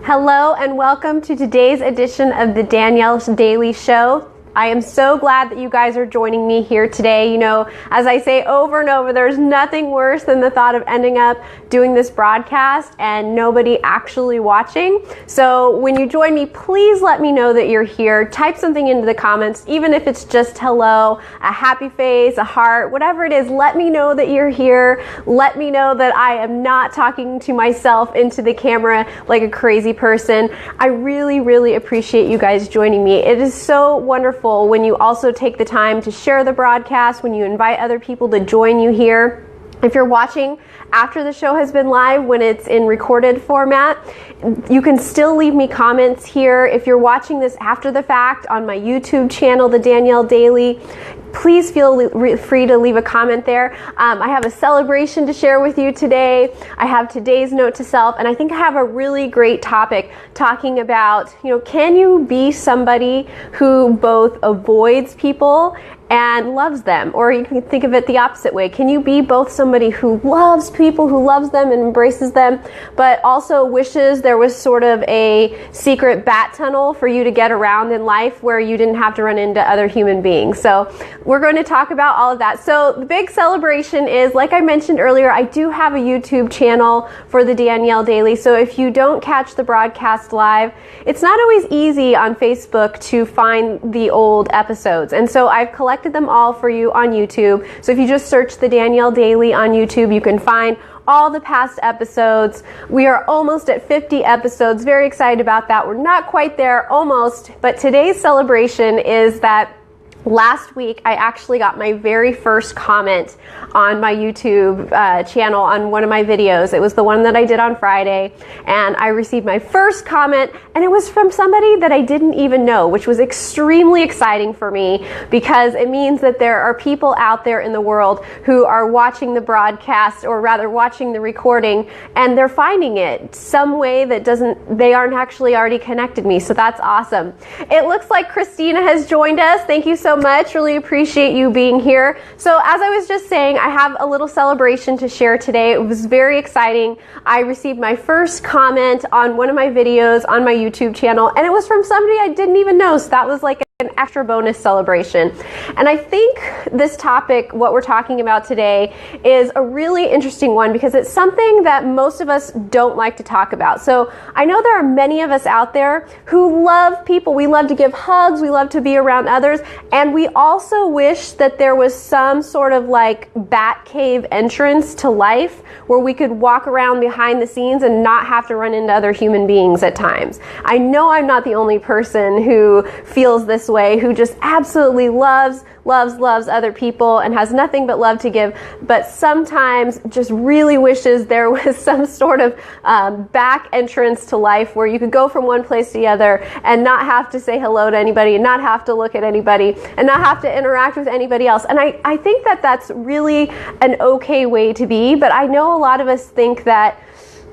Hello and welcome to today's edition of the Danielle Daily Show. I am so glad that you guys are joining me here today. You know, as I say over and over, there's nothing worse than the thought of ending up doing this broadcast and nobody actually watching. So when you join me, please let me know that you're here. Type something into the comments, even if it's just hello, a happy face, a heart, whatever it is. Let me know that you're here. Let me know that I am not talking to myself into the camera like a crazy person. I really, really appreciate you guys joining me. It is so wonderful when you also take the time to share the broadcast, when you invite other people to join you here. If you're watching after the show has been live, when it's in recorded format, you can still leave me comments here. If you're watching this after the fact on my YouTube channel, The Danielle Daily, please feel free to leave a comment there. I have a celebration to share with you today. I have today's note to self, and I think I have a really great topic talking about, can you be somebody who both avoids people and loves them? Or you can think of it the opposite way. Can you be both somebody who loves people, who loves them and embraces them, but also wishes there was sort of a secret bat tunnel for you to get around in life where you didn't have to run into other human beings? So we're going to talk about all of that. So the big celebration is, like I mentioned earlier, I do have a YouTube channel for the Danielle Daily. So if you don't catch the broadcast live, it's not always easy on Facebook to find the old episodes. And so I've collected them all for you on YouTube. So if you just search the Danielle Daily on YouTube, you can find all the past episodes. We are almost at 50 episodes. Very excited about that. We're not quite there, almost. But today's celebration is that last week, I actually got my very first comment on my YouTube channel on one of my videos. It was the one that I did on Friday, and I received my first comment, and it was from somebody that I didn't even know, which was extremely exciting for me because it means that there are people out there in the world who are watching the broadcast, or rather watching the recording, and they're finding it some way that they aren't actually already connected me. So that's awesome. It looks like Christina has joined us. Thank you so much. Really appreciate you being here. So as I was just saying, I have a little celebration to share today. It was very exciting. I received my first comment on one of my videos on my YouTube channel, and it was from somebody I didn't even know. So that was like an extra bonus celebration. And I think this topic, what we're talking about today, is a really interesting one because it's something that most of us don't like to talk about. So I know there are many of us out there who love people. We love to give hugs. We love to be around others. And we also wish that there was some sort of like bat cave entrance to life where we could walk around behind the scenes and not have to run into other human beings at times. I know I'm not the only person who feels this way, who just absolutely loves other people and has nothing but love to give, but sometimes just really wishes there was some sort of back entrance to life where you could go from one place to the other and not have to say hello to anybody, and not have to look at anybody, and not have to interact with anybody else. And I think that that's really an okay way to be, but I know a lot of us think that,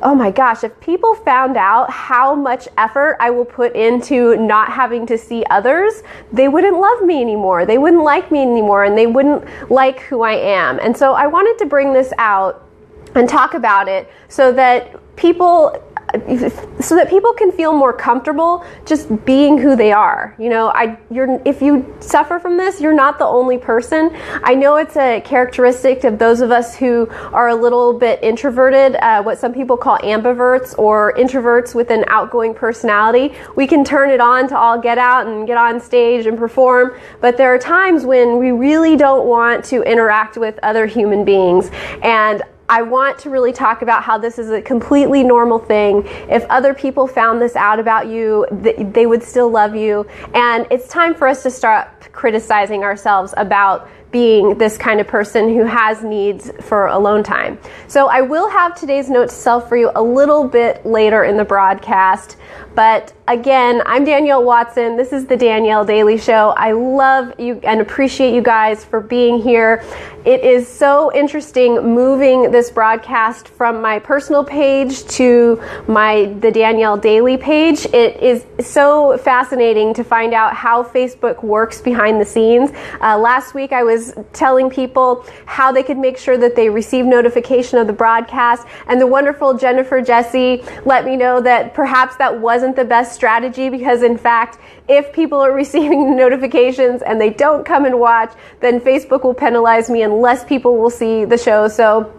oh my gosh, if people found out how much effort I will put into not having to see others, they wouldn't love me anymore. They wouldn't like me anymore, and they wouldn't like who I am. And so I wanted to bring this out and talk about it so that people can feel more comfortable just being who they are. If you suffer from this, you're not the only person. I know it's a characteristic of those of us who are a little bit introverted, what some people call ambiverts, or introverts with an outgoing personality. We can turn it on to all get out and get on stage and perform, but there are times when we really don't want to interact with other human beings. And I want to really talk about how this is a completely normal thing. If other people found this out about you, they would still love you. And it's time for us to start criticizing ourselves about being this kind of person who has needs for alone time. So I will have today's note to self for you a little bit later in the broadcast, but Again, I'm Danielle Watson. This is the Danielle Daily Show. I love you and appreciate you guys for being here. It is so interesting moving this broadcast from my personal page to the Danielle Daily page. It is so fascinating to find out how Facebook works behind the scenes. Last week I was telling people how they could make sure that they receive notification of the broadcast, and the wonderful Jennifer Jesse let me know that perhaps that wasn't the best strategy, because in fact, if people are receiving notifications and they don't come and watch, then Facebook will penalize me and less people will see the show. So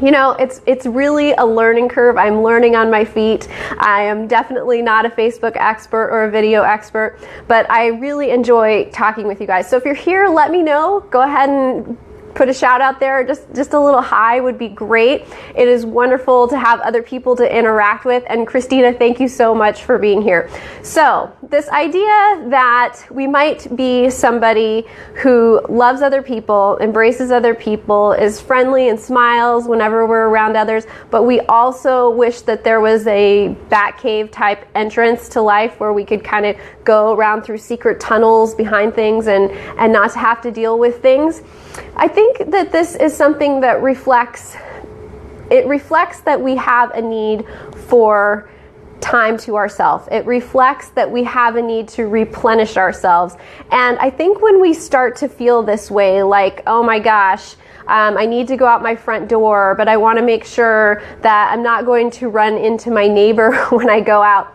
you know, it's really a learning curve. I'm learning on my feet. I am definitely not a Facebook expert or a video expert, but I really enjoy talking with you guys. So if you're here, let me know. Go ahead and put a shout out there. Just a little hi would be great. It is wonderful to have other people to interact with. And Christina, thank you so much for being here. So this idea that we might be somebody who loves other people, embraces other people, is friendly and smiles whenever we're around others, but we also wish that there was a Batcave type entrance to life where we could kind of go around through secret tunnels behind things and not have to deal with things. I think that this is something that reflects that we have a need for time to ourselves. It reflects that we have a need to replenish ourselves. And I think when we start to feel this way, like, oh my gosh, I need to go out my front door, but I want to make sure that I'm not going to run into my neighbor when I go out,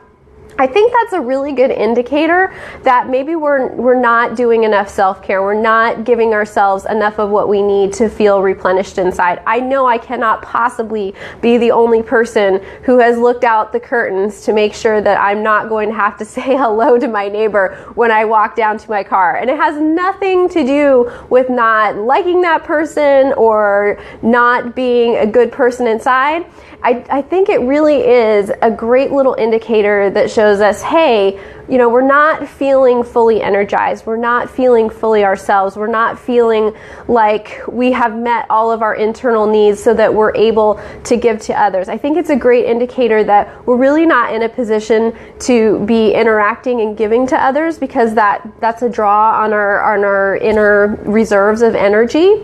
I think that's a really good indicator that maybe we're not doing enough self-care. We're not giving ourselves enough of what we need to feel replenished inside. I know I cannot possibly be the only person who has looked out the curtains to make sure that I'm not going to have to say hello to my neighbor when I walk down to my car. And it has nothing to do with not liking that person or not being a good person inside. I think it really is a great little indicator that shows us, hey, you know, we're not feeling fully energized. We're not feeling fully ourselves. We're not feeling like we have met all of our internal needs so that we're able to give to others. I think it's a great indicator that we're really not in a position to be interacting and giving to others, because that's a draw on our inner reserves of energy.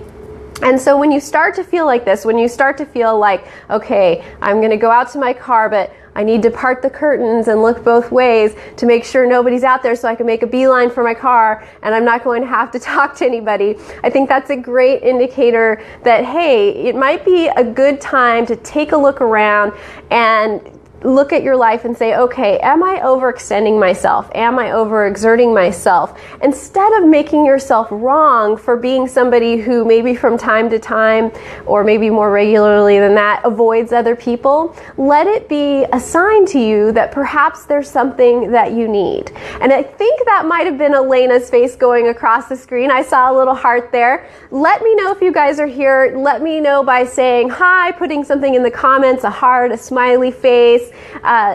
And so when you start to feel like this, when you start to feel like, okay, I'm going to go out to my car, but I need to part the curtains and look both ways to make sure nobody's out there so I can make a beeline for my car and I'm not going to have to talk to anybody. I think that's a great indicator that, hey, it might be a good time to take a look around and look at your life and say, okay, am I overextending myself? Am I overexerting myself? Instead of making yourself wrong for being somebody who maybe from time to time, or maybe more regularly than that, avoids other people, let it be a sign to you that perhaps there's something that you need. And I think that might have been Elena's face going across the screen. I saw a little heart there. Let me know if you guys are here. Let me know by saying hi, putting something in the comments, a heart, a smiley face,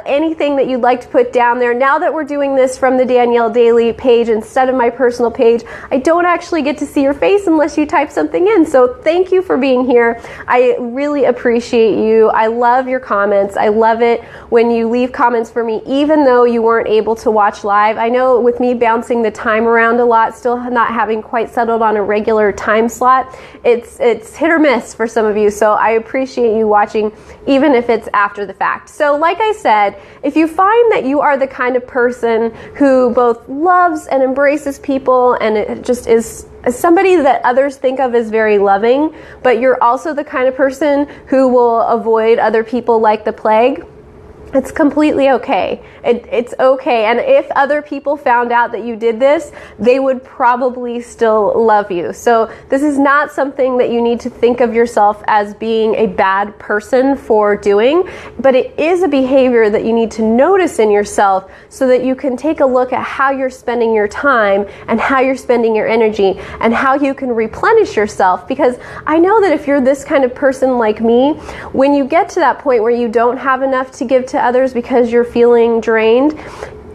anything that you'd like to put down there. Now that we're doing this from the Danielle Daily page instead of my personal page, I don't actually get to see your face unless you type something in. So thank you for being here. I really appreciate you. I love your comments. I love it when you leave comments for me, even though you weren't able to watch live. I know with me bouncing the time around a lot, still not having quite settled on a regular time slot, it's hit or miss for some of you. So I appreciate you watching, even if it's after the fact. So like I said, if you find that you are the kind of person who both loves and embraces people and it just is somebody that others think of as very loving, but you're also the kind of person who will avoid other people like the plague, it's completely okay. It's okay. And if other people found out that you did this, they would probably still love you. So this is not something that you need to think of yourself as being a bad person for doing, but it is a behavior that you need to notice in yourself so that you can take a look at how you're spending your time and how you're spending your energy and how you can replenish yourself. Because I know that if you're this kind of person like me, when you get to that point where you don't have enough to give to others because you're feeling drained,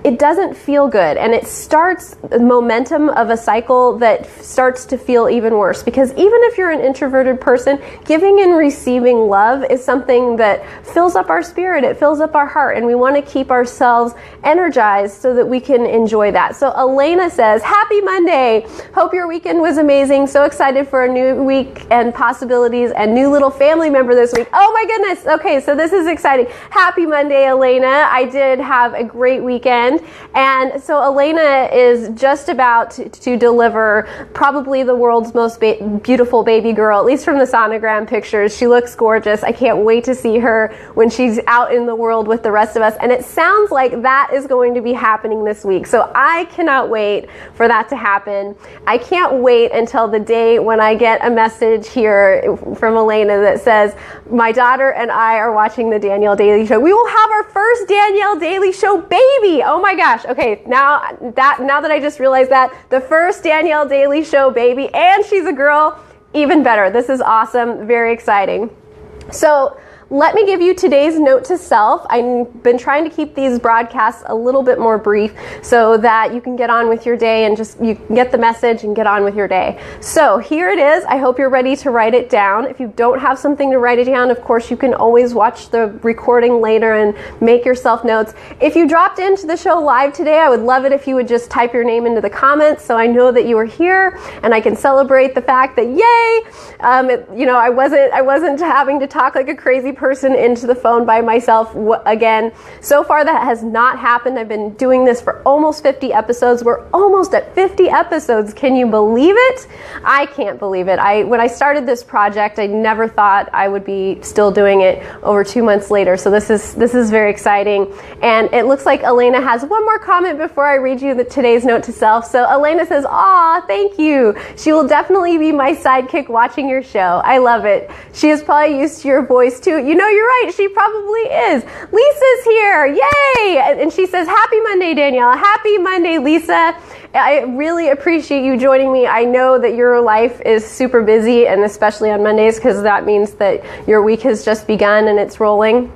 it doesn't feel good, and it starts the momentum of a cycle that starts to feel even worse, because even if you're an introverted person, giving and receiving love is something that fills up our spirit, it fills up our heart, and we want to keep ourselves energized so that we can enjoy that. So Elena says, happy Monday, hope your weekend was amazing, so excited for a new week and possibilities and new little family member this week. Oh my goodness, okay, so this is exciting. Happy Monday, Elena. I did have a great weekend. And so Elena is just about to deliver probably the world's most beautiful baby girl, at least from the sonogram pictures. She looks gorgeous. I can't wait to see her when she's out in the world with the rest of us. And it sounds like that is going to be happening this week. So I cannot wait for that to happen. I can't wait until the day when I get a message here from Elena that says, my daughter and I are watching the Danielle Daily Show. We will have our first Danielle Daily Show baby. Oh my gosh. Okay, now that I just realized that, the first Danielle Daily Show baby, and she's a girl, even better. This is awesome, very exciting. So let me give you today's note to self. I've been trying to keep these broadcasts a little bit more brief so that you can get on with your day and just you can get the message and get on with your day. So here it is. I hope you're ready to write it down. If you don't have something to write it down, of course, you can always watch the recording later and make yourself notes. If you dropped into the show live today, I would love it if you would just type your name into the comments so I know that you were here and I can celebrate the fact that, yay, I wasn't having to talk like a crazy person into the phone by myself again. So far that has not happened. I've been doing this for almost 50 episodes. We're almost at 50 episodes. Can you believe it? I can't believe it. When I started this project, I never thought I would be still doing it over 2 months later. So this is very exciting. And it looks like Elena has one more comment before I read you today's note to self. So Elena says, aw, thank you. She will definitely be my sidekick watching your show. I love it. She is probably used to your voice too. You know, you're right. She probably is. Lisa's here. Yay! And she says, happy Monday, Danielle. Happy Monday, Lisa. I really appreciate you joining me. I know that your life is super busy, and especially on Mondays, because that means that your week has just begun and it's rolling.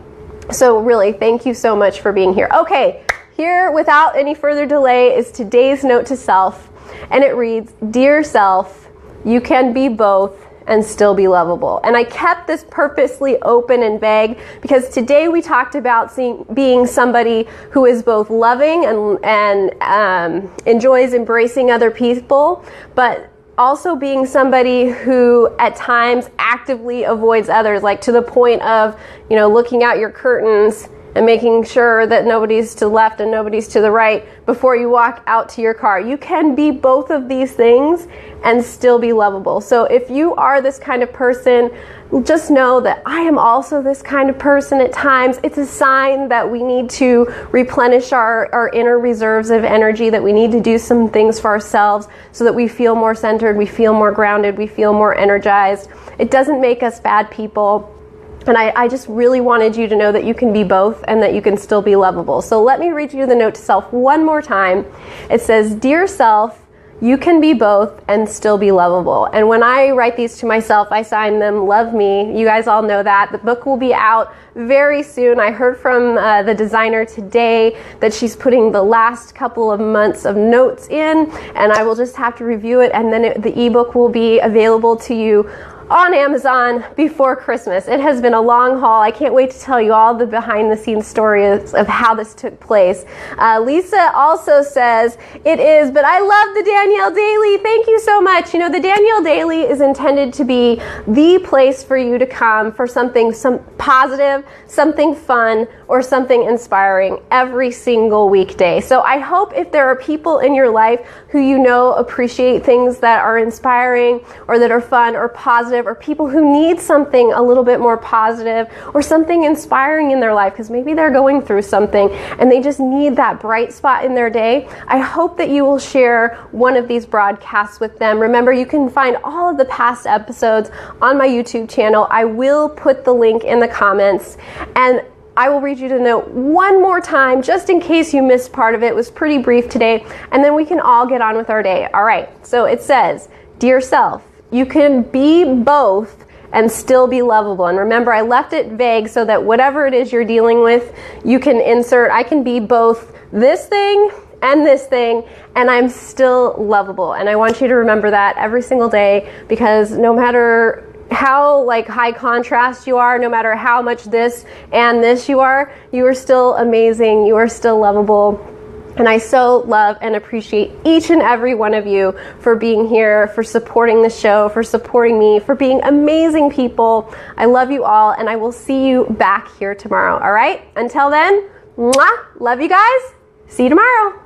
So really, thank you so much for being here. Okay, here, without any further delay, is today's note to self. And it reads, Dear self, you can be both and still be lovable. And I kept this purposely open and vague because today we talked about being somebody who is both loving and enjoys embracing other people, but also being somebody who at times actively avoids others, like to the point of, looking out your curtains and making sure that nobody's to the left and nobody's to the right before you walk out to your car. You can be both of these things and still be lovable. So if you are this kind of person, just know that I am also this kind of person at times. It's a sign that we need to replenish our inner reserves of energy, that we need to do some things for ourselves so that we feel more centered, we feel more grounded, we feel more energized. It doesn't make us bad people. And I just really wanted you to know that you can be both and that you can still be lovable. So let me read you the note to self one more time. It says, Dear self, you can be both and still be lovable. And when I write these to myself, I sign them, Love Me. You guys all know that. The book will be out very soon. I heard from the designer today that she's putting the last couple of months of notes in, and I will just have to review it, and then the ebook will be available to you on Amazon before Christmas. It has been a long haul. I can't wait to tell you all the behind the scenes stories of how this took place. Lisa also says, it is, but I love the Danielle Daily. Thank you so much. The Danielle Daily is intended to be the place for you to come for some positive, something fun, or something inspiring every single weekday. So I hope if there are people in your life who appreciate things that are inspiring or that are fun or positive, or people who need something a little bit more positive or something inspiring in their life because maybe they're going through something and they just need that bright spot in their day, I hope that you will share one of these broadcasts with them. Remember, you can find all of the past episodes on my YouTube channel. I will put the link in the comments, and I will read you the note one more time just in case you missed part of it. It was pretty brief today, and then we can all get on with our day. All right, so it says, Dear self, you can be both and still be lovable. And remember, I left it vague so that whatever it is you're dealing with, you can insert, I can be both this thing and this thing, and I'm still lovable. And I want you to remember that every single day, because no matter how like high contrast you are, no matter how much this and this you are still amazing, you are still lovable. And I so love and appreciate each and every one of you for being here, for supporting the show, for supporting me, for being amazing people. I love you all, and I will see you back here tomorrow, all right? Until then, mwah, love you guys. See you tomorrow.